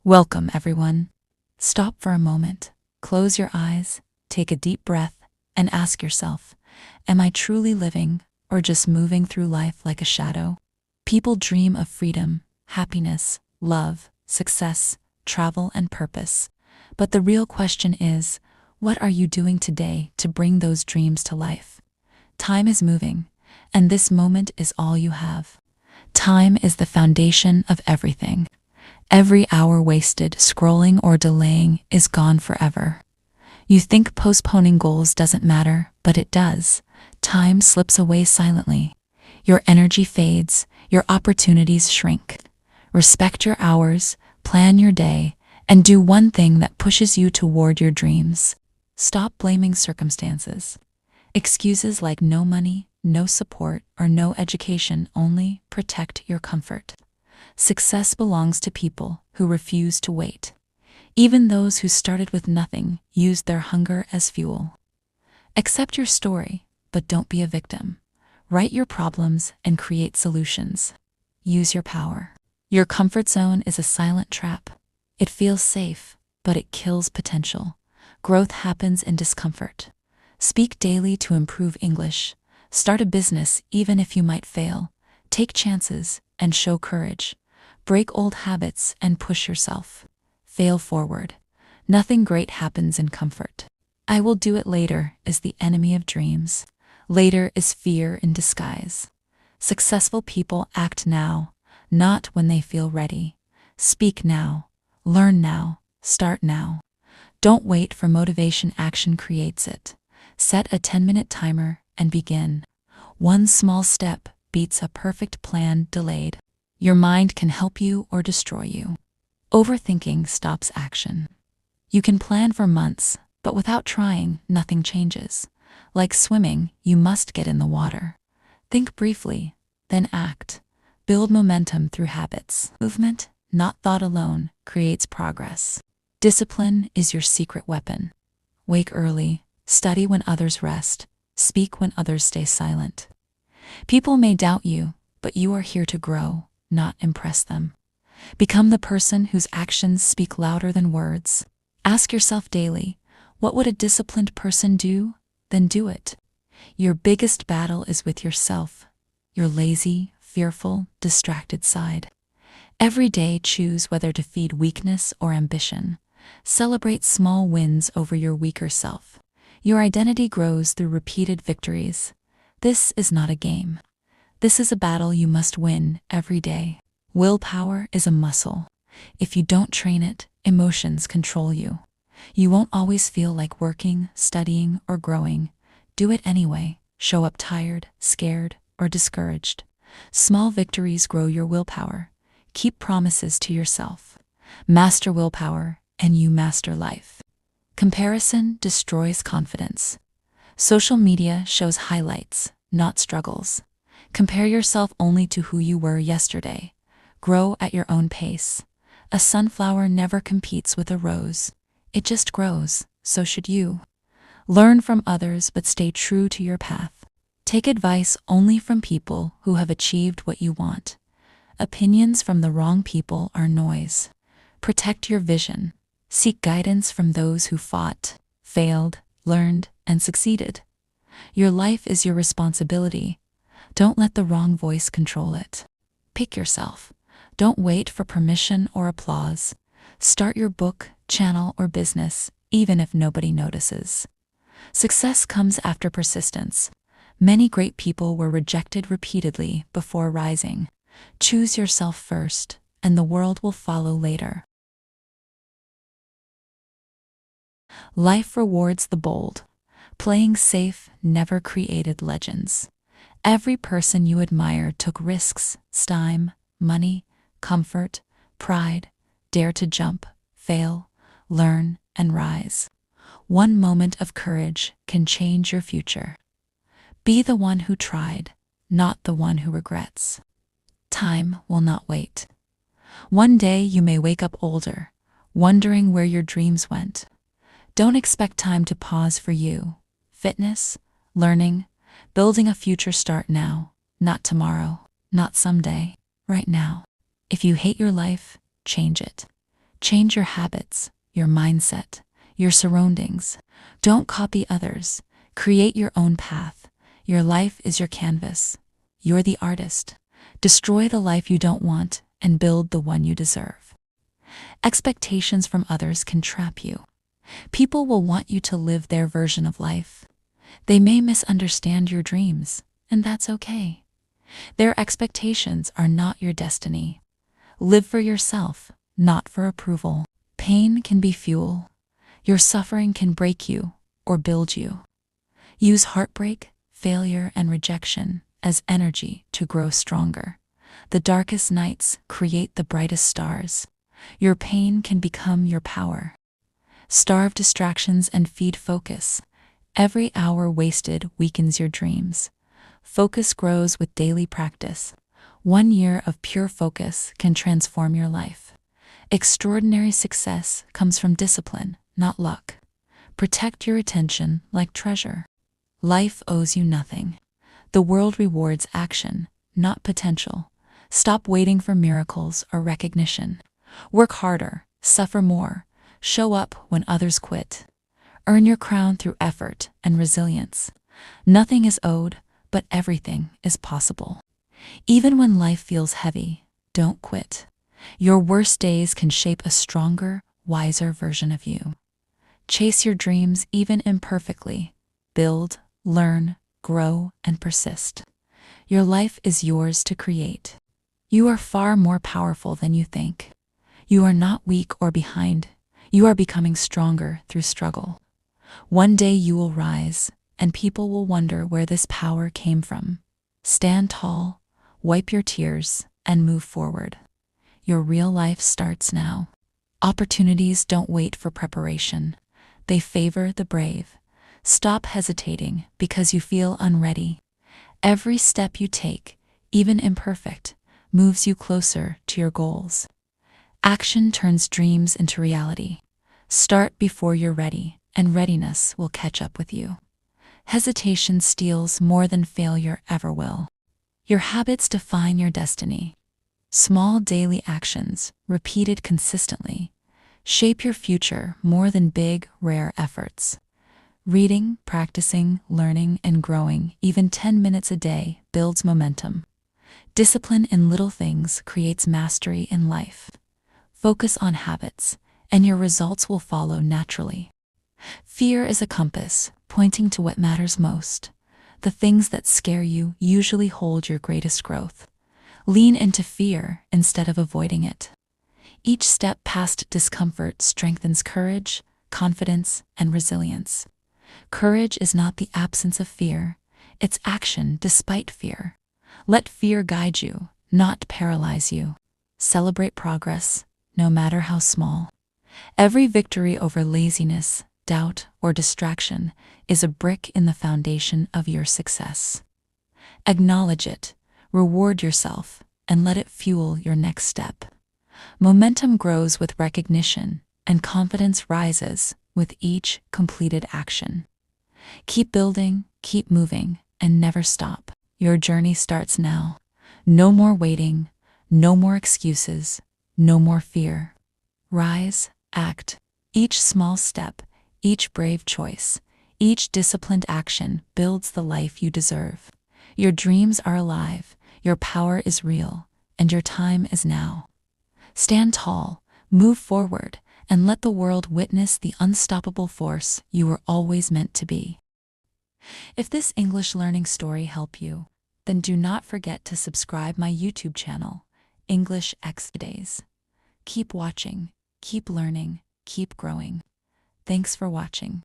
Welcome, everyone. Stop for a moment, close your eyes, take a deep breath, and ask yourself, am I truly living or just moving through life like a shadow? People dream of freedom, happiness, love, success, travel, and purpose. But the real question is, what are you doing today to bring those dreams to life? Time is moving, and this moment is all you have. Time is the foundation of everything. Every hour wasted scrolling or delaying is gone forever. You think postponing goals doesn't matter, but it does. Time slips away silently. Your energy fades, your opportunities shrink. Respect your hours, plan your day, and do one thing that pushes you toward your dreams. Stop blaming circumstances. Excuses like no money, no support, or no education only protect your comfort. Success belongs to people who refuse to wait. Even those who started with nothing used their hunger as fuel. Accept your story, but don't be a victim. Write your problems and create solutions. Use your power. Your comfort zone is a silent trap. It feels safe, but it kills potential. Growth happens in discomfort. Speak daily to improve English. Start a business even if you might fail. Take chances and show courage. Break old habits and push yourself. Fail forward. Nothing great happens in comfort. I will do it later is the enemy of dreams. Later is fear in disguise. Successful people act now, not when they feel ready. Speak now. Learn now. Start now. Don't wait for motivation, action creates it. Set a 10-minute timer and begin. One small step beats a perfect plan delayed. Your mind can help you or destroy you. Overthinking stops action. You can plan for months, but without trying, nothing changes. Like swimming, you must get in the water. Think briefly, then act. Build momentum through habits. Movement, not thought alone, creates progress. Discipline is your secret weapon. Wake early, study when others rest, speak when others stay silent. People may doubt you, but you are here to grow, not impress them. Become the person whose actions speak louder than words. Ask yourself daily, what would a disciplined person do? Then do it. Your biggest battle is with yourself, your lazy, fearful, distracted side. Every day choose whether to feed weakness or ambition. Celebrate small wins over your weaker self. Your identity grows through repeated victories. This is not a game. This is a battle you must win every day. Willpower is a muscle. If you don't train it, emotions control you. You won't always feel like working, studying, or growing. Do it anyway. Show up tired, scared, or discouraged. Small victories grow your willpower. Keep promises to yourself. Master willpower, and you master life. Comparison destroys confidence. Social media shows highlights, not struggles. Compare yourself only to who you were yesterday. Grow at your own pace. A sunflower never competes with a rose. It just grows, so should you. Learn from others but stay true to your path. Take advice only from people who have achieved what you want. Opinions from the wrong people are noise. Protect your vision. Seek guidance from those who fought, failed, learned, and succeeded. Your life is your responsibility. Don't let the wrong voice control it. Pick yourself. Don't wait for permission or applause. Start your book, channel, or business, even if nobody notices. Success comes after persistence. Many great people were rejected repeatedly before rising. Choose yourself first, and the world will follow later. Life rewards the bold. Playing safe never created legends. Every person you admire took risks, time, money, comfort, pride, dare to jump, fail, learn, and rise. One moment of courage can change your future. Be the one who tried, not the one who regrets. Time will not wait. One day you may wake up older, wondering where your dreams went. Don't expect time to pause for you. Fitness, learning, building a future start now, not tomorrow, not someday, right now. If you hate your life, change it. Change your habits, your mindset, your surroundings. Don't copy others. Create your own path. Your life is your canvas. You're the artist. Destroy the life you don't want and build the one you deserve. Expectations from others can trap you. People will want you to live their version of life. They may misunderstand your dreams, and that's okay. Their expectations are not your destiny. Live for yourself, not for approval. Pain can be fuel. Your suffering can break you or build you. Use heartbreak, failure, and rejection as energy to grow stronger. The darkest nights create the brightest stars. Your pain can become your power. Starve distractions and feed focus. Every hour wasted weakens your dreams. Focus grows with daily practice. 1 year of pure focus can transform your life. Extraordinary success comes from discipline, not luck. Protect your attention like treasure. Life owes you nothing. The world rewards action, not potential. Stop waiting for miracles or recognition. Work harder, suffer more, show up when others quit. Earn your crown through effort and resilience. Nothing is owed, but everything is possible. Even when life feels heavy, don't quit. Your worst days can shape a stronger, wiser version of you. Chase your dreams even imperfectly. Build, learn, grow, and persist. Your life is yours to create. You are far more powerful than you think. You are not weak or behind. You are becoming stronger through struggle. One day you will rise, and people will wonder where this power came from. Stand tall, wipe your tears, and move forward. Your real life starts now. Opportunities don't wait for preparation. They favor the brave. Stop hesitating because you feel unready. Every step you take, even imperfect, moves you closer to your goals. Action turns dreams into reality. Start before you're ready, and readiness will catch up with you. Hesitation steals more than failure ever will. Your habits define your destiny. Small daily actions, repeated consistently, shape your future more than big, rare efforts. Reading, practicing, learning, and growing, even 10 minutes a day, builds momentum. Discipline in little things creates mastery in life. Focus on habits, and your results will follow naturally. Fear is a compass, pointing to what matters most. The things that scare you usually hold your greatest growth. Lean into fear instead of avoiding it. Each step past discomfort strengthens courage, confidence, and resilience. Courage is not the absence of fear, it's action despite fear. Let fear guide you, not paralyze you. Celebrate progress, no matter how small. Every victory over laziness, doubt, or distraction is a brick in the foundation of your success. Acknowledge it, reward yourself, and let it fuel your next step. Momentum grows with recognition, and confidence rises with each completed action. Keep building, keep moving, and never stop. Your journey starts now. No more waiting, no more excuses, no more fear. Rise, act. Each small step, each brave choice, each disciplined action builds the life you deserve. Your dreams are alive, your power is real, and your time is now. Stand tall, move forward, and let the world witness the unstoppable force you were always meant to be. If this English learning story helped you, then do not forget to subscribe my YouTube channel, English XDays. Keep watching, keep learning, keep growing. Thanks for watching.